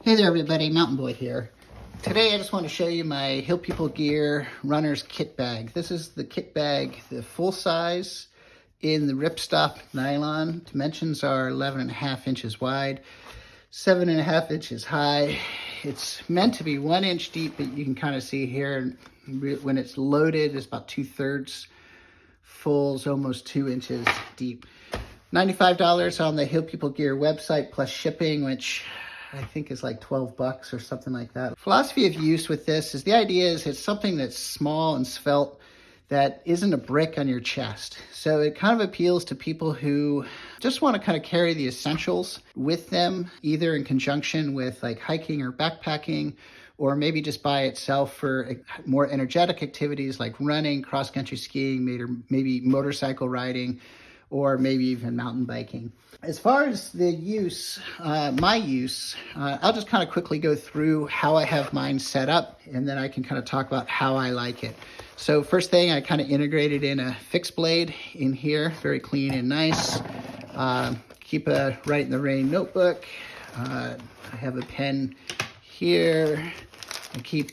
Hey there everybody, Mountain Boy here. Today I just want to show you my Hill People Gear Runners Kit Bag. This is the kit bag, the full size in the ripstop nylon. Dimensions are 11.5 inches wide, 7.5 inches high. It's meant to be 1 inch deep, but you can kind of see here when it's loaded, it's about 2/3 full, it's almost 2 inches deep. $95 on the Hill People Gear website plus shipping, which I think is like 12 bucks or something like that. Philosophy of use with this is the idea is it's something that's small and svelte that isn't a brick on your chest. So it kind of appeals to people who just want to kind of carry the essentials with them, either in conjunction with like hiking or backpacking, or maybe just by itself for more energetic activities like running, cross-country skiing, maybe motorcycle riding, or maybe even mountain biking. As far as the use, my use, I'll just kind of quickly go through how I have mine set up, and then I can kind of talk about how I like it. So first thing, I kind of integrated in a fixed blade in here, very clean and nice. Keep a Write in the Rain notebook. I have a pen here. I keep,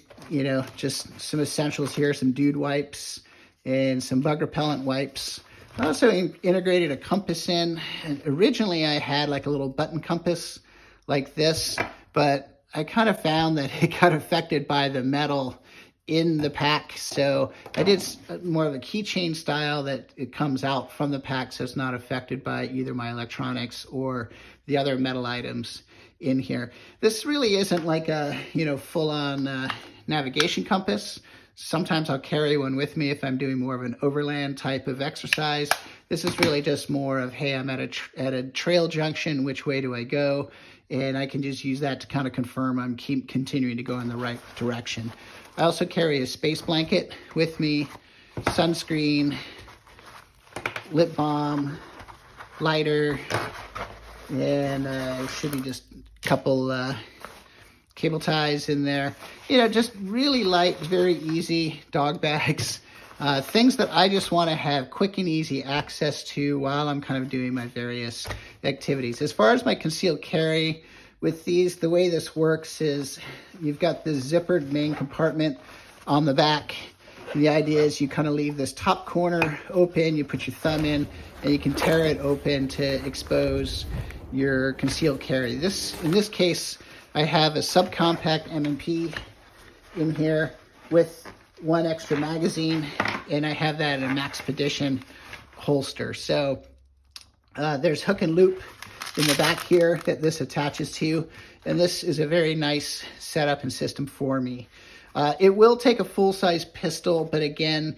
just some essentials here, some dude wipes and some bug repellent wipes. I also integrated a compass in, and originally I had like a little button compass like this, but I kind of found that it got affected by the metal in the pack. So I did more of a keychain style that it comes out from the pack, so it's not affected by either my electronics or the other metal items in here. This really isn't like a, full-on navigation compass. Sometimes I'll carry one with me if I'm doing more of an overland type of exercise. This is really just more of, hey, I'm at a trail junction, which way do I go? And I can just use that to kind of confirm I'm continuing to go in the right direction. I also carry a space blanket with me, sunscreen, lip balm, lighter, and it should be just a couple cable ties in there. Just really light, very easy dog bags. Things that I just want to have quick and easy access to while I'm kind of doing my various activities. As far as my concealed carry with these, the way this works is you've got the zippered main compartment on the back. And the idea is you kind of leave this top corner open, you put your thumb in, and you can tear it open to expose your concealed carry. In this case, I have a subcompact M&P in here with one extra magazine, and I have that in a Maxpedition holster. So there's hook and loop in the back here that this attaches to, and this is a very nice setup and system for me. It will take a full-size pistol, but again,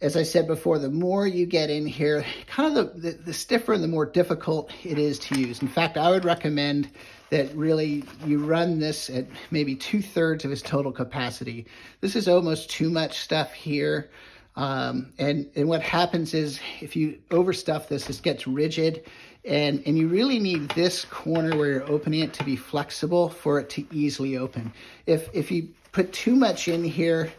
as I said before, the more you get in here, kind of the stiffer and the more difficult it is to use. In fact, I would recommend that really you run this at maybe 2/3 of its total capacity. This is almost too much stuff here. And what happens is if you overstuff this, it gets rigid, and you really need this corner where you're opening it to be flexible for it to easily open. If you put too much in here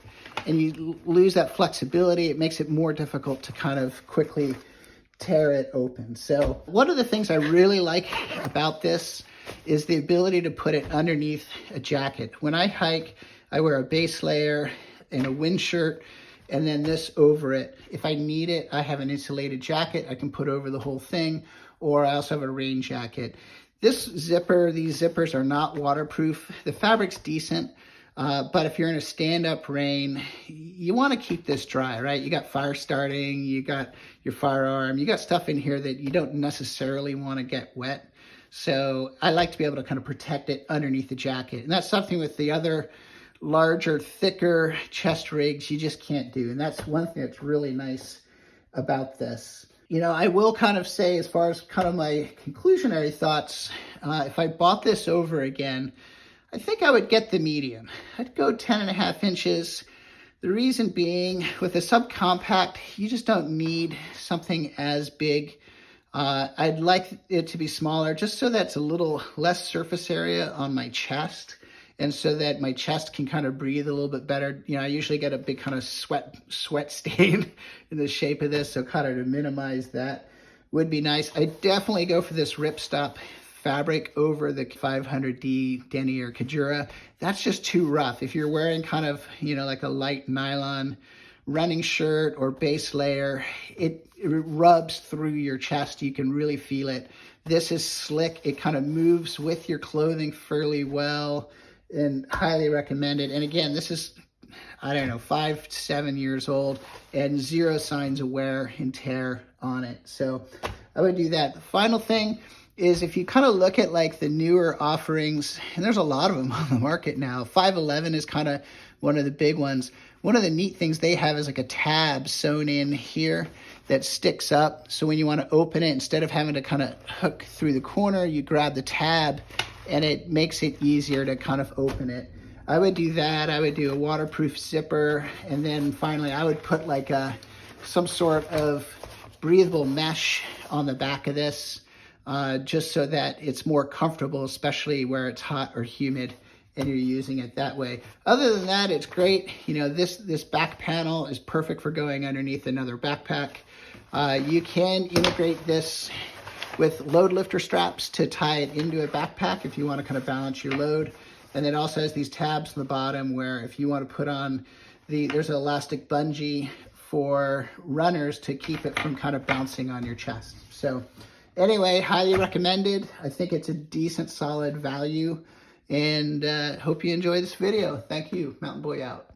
and you lose that flexibility, it makes it more difficult to kind of quickly tear it open. So one of the things I really like about this is the ability to put it underneath a jacket. When I hike, I wear a base layer and a wind shirt, and then this over it. If I need it, I have an insulated jacket I can put over the whole thing, or I also have a rain jacket. These zippers are not waterproof. The fabric's decent, but if you're in a stand-up rain, you want to keep this dry, right? You got fire starting, you got your firearm, you got stuff in here that you don't necessarily want to get wet. So I like to be able to kind of protect it underneath the jacket. And that's something with the other larger, thicker chest rigs you just can't do. And that's one thing that's really nice about this. I will kind of say, as far as kind of my conclusionary thoughts, if I bought this over again, I think I would get the medium. I'd go 10.5 inches. The reason being, with a subcompact, you just don't need something as big. I'd like it to be smaller just so that's a little less surface area on my chest, and so that my chest can kind of breathe a little bit better. I usually get a big kind of sweat stain in the shape of this, so kind of to minimize that would be nice. I definitely go for this ripstop fabric over the 500D denier Kajura. That's just too rough. If you're wearing kind of, you know, like a light nylon running shirt or base layer, it rubs through your chest. You can really feel it. This is slick. It kind of moves with your clothing fairly well, and highly recommended. And again, this is, I don't know, 5 to 7 years old and 0 signs of wear and tear on it. So I would do that. The final thing is, if you kind of look at like the newer offerings, and there's a lot of them on the market now. 511 is kind of one of the big ones. One of the neat things they have is like a tab sewn in here that sticks up. So when you want to open it, instead of having to kind of hook through the corner, you grab the tab and it makes it easier to kind of open it. I would do that. I would do a waterproof zipper. And then finally, I would put like some sort of breathable mesh on the back of this, just so that it's more comfortable, especially where it's hot or humid and you're using it that way. Other than that, it's great. You know, this back panel is perfect for going underneath another backpack. You can integrate this with load lifter straps to tie it into a backpack if you want to kind of balance your load. And it also has these tabs on the bottom where if you want to put on there's an elastic bungee for runners to keep it from kind of bouncing on your chest. So anyway, highly recommended. I think it's a decent, solid value, and hope you enjoy this video. Thank you. Mountain Boy out.